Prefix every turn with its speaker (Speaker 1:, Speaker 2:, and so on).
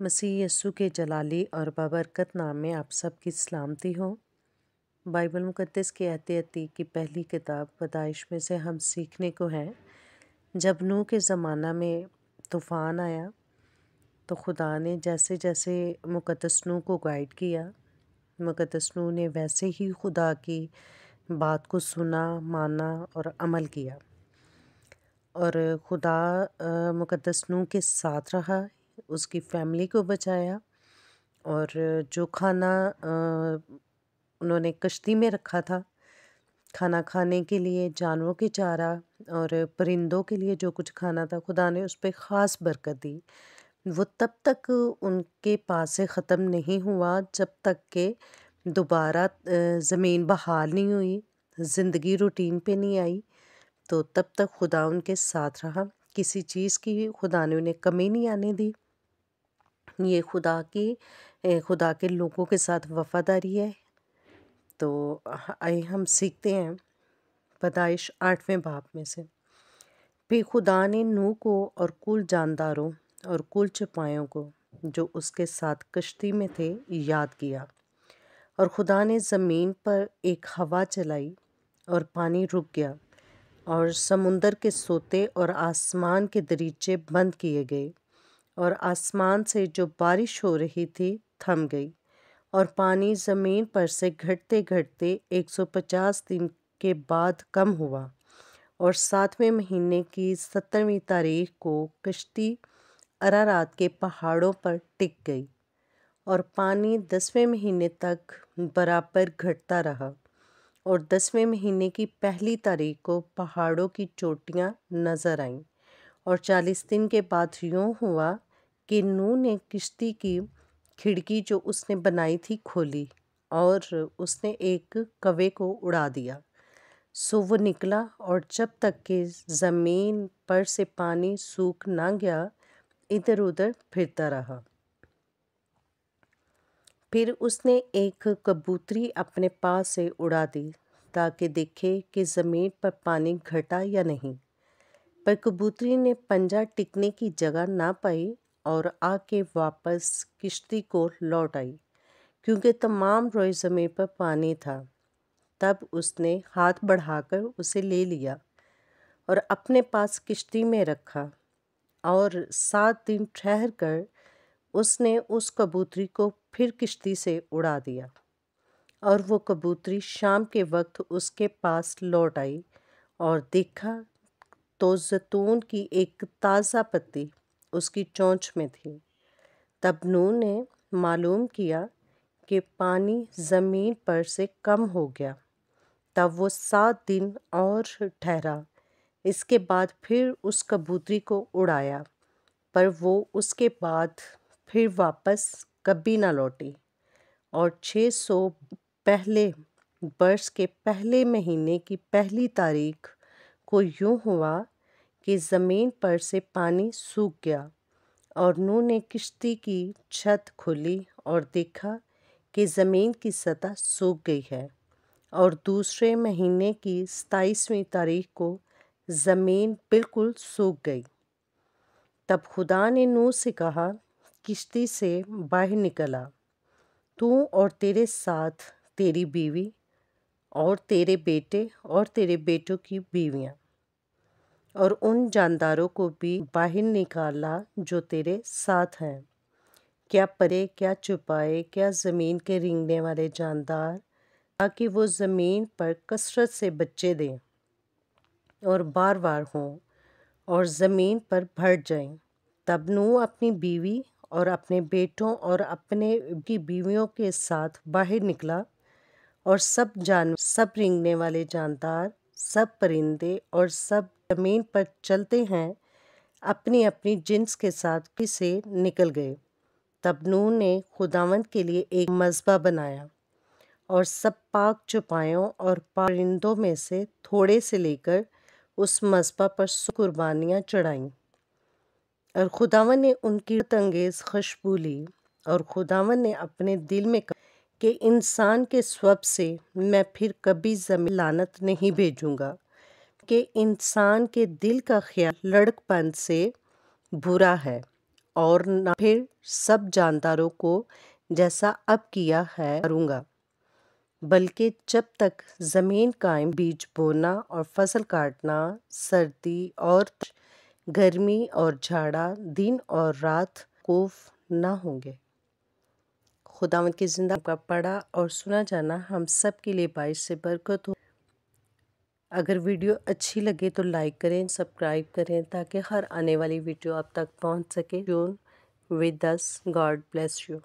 Speaker 1: मसीह यस्सु के जलाली और बाबरकत नाम में आप सब की सलामती हो। बाइबल मुक़द्दस की एहतियाती की पहली किताब पैदाइश में से हम सीखने को हैं, जब नूह के ज़माना में तूफ़ान आया तो खुदा ने जैसे जैसे मुक़द्दस नूह को गाइड किया, मुक़द्दस नूह ने वैसे ही खुदा की बात को सुना, माना और अमल किया। और खुदा मुक़द्दस नूह के साथ रहा, उसकी फैमिली को बचाया। और जो खाना उन्होंने कश्ती में रखा था, खाना खाने के लिए, जानवरों के चारा और परिंदों के लिए जो कुछ खाना था, खुदा ने उस पर ख़ास बरकत दी। वो तब तक उनके पास से ख़त्म नहीं हुआ जब तक कि दोबारा ज़मीन बहाल नहीं हुई, ज़िंदगी रूटीन पे नहीं आई। तो तब तक खुदा उनके साथ रहा, किसी चीज़ की खुदा ने उन्हें कमी नहीं आने दी। ये खुदा के लोगों के साथ वफ़ादारी है। तो आइए हम सीखते हैं पैदाइश 8वें बाब में से। फिर खुदा ने नूह को और कुल जानदारों और कुल चपायों को जो उसके साथ कश्ती में थे याद किया। और खुदा ने ज़मीन पर एक हवा चलाई और पानी रुक गया और समुंदर के सोते और आसमान के दरीचे बंद किए गए और आसमान से जो बारिश हो रही थी थम गई और पानी ज़मीन पर से घटते घटते 150 दिन के बाद कम हुआ। और 7वें महीने की 17वीं तारीख को कश्ती अरारात के पहाड़ों पर टिक गई और पानी 10वें महीने तक बराबर घटता रहा। और 10वें महीने की पहली तारीख को पहाड़ों की चोटियां नज़र आईं। और 40 दिन के बाद यूँ हुआ कि नूह ने किश्ती की खिड़की जो उसने बनाई थी खोली और उसने एक कौवे को उड़ा दिया। सो वो निकला और जब तक कि ज़मीन पर से पानी सूख ना गया इधर उधर फिरता रहा। फिर उसने एक कबूतरी अपने पास से उड़ा दी ताकि देखे कि ज़मीन पर पानी घटा या नहीं। पर कबूतरी ने पंजा टिकने की जगह ना पाई और आके वापस किश्ती को लौट आई, क्योंकि तमाम रोए ज़मीन पर पानी था। तब उसने हाथ बढ़ाकर उसे ले लिया और अपने पास किश्ती में रखा। और 7 दिन ठहर कर उसने उस कबूतरी को फिर किश्ती से उड़ा दिया। और वो कबूतरी शाम के वक्त उसके पास लौट आई और देखा तो जैतून की एक ताज़ा पत्ती उसकी चोंच में थी। तब नूह ने मालूम किया कि पानी ज़मीन पर से कम हो गया। तब वो 7 दिन और ठहरा। इसके बाद फिर उस कबूतरी को उड़ाया, पर वो उसके बाद फिर वापस कभी ना लौटी। और 600 पहले वर्ष के पहले महीने की पहली तारीख को यूँ हुआ कि ज़मीन पर से पानी सूख गया और नूह ने किश्ती की छत खोली और देखा कि ज़मीन की सतह सूख गई है। और दूसरे महीने की 27वीं तारीख को ज़मीन बिल्कुल सूख गई। तब खुदा ने नूह से कहा, किश्ती से बाहर निकल आ, तू और तेरे साथ तेरी बीवी और तेरे बेटे और तेरे बेटों की बीवियां और उन जानदारों को भी बाहर निकाला जो तेरे साथ हैं, क्या परे क्या चुपाए क्या ज़मीन के रेंगने वाले जानदार, ताकि वो ज़मीन पर कसरत से बच्चे दें और बार बार हों और ज़मीन पर भर जाएं। तब नूह अपनी बीवी और अपने बेटों और अपने की बीवियों के साथ बाहर निकला और सब जानवर, सब रेंगने वाले जानदार, सब परिंदे और सब ज़मीन पर चलते हैं अपनी अपनी जिन्स के साथ से निकल गए। तब नूह ने खुदावंद के लिए एक मज़बा बनाया और सब पाक चौपायों और परिंदों में से थोड़े से लेकर उस मज़बा पर कुर्बानियाँ चढ़ाईं। और खुदावंद ने उनकी अंगेज़ खुशबू ली। और खुदावंद ने अपने दिल में कहा कि इंसान के स्वभाव से मैं फिर कभी ज़मीन लानत नहीं भेजूंगा, कि इंसान के दिल का ख्याल लड़कपन से बुरा है اور نہ پھر سب جانداروں کو جیسا اب کیا ہے کروں گا، بلکہ جب تک زمین قائم بیج بونا اور فصل کاٹنا، سردی اور گرمی اور جھاڑا، دن اور رات خوف نہ ہوں گے۔ خداوند کی زندہ کا پڑھا اور سنا جانا ہم سب کے لیے باعث برکت ہو۔ اگر ویڈیو اچھی لگے تو لائک کریں، سبسکرائب کریں تاکہ ہر آنے والی ویڈیو آپ تک پہنچ سکے۔ With us, God bless you.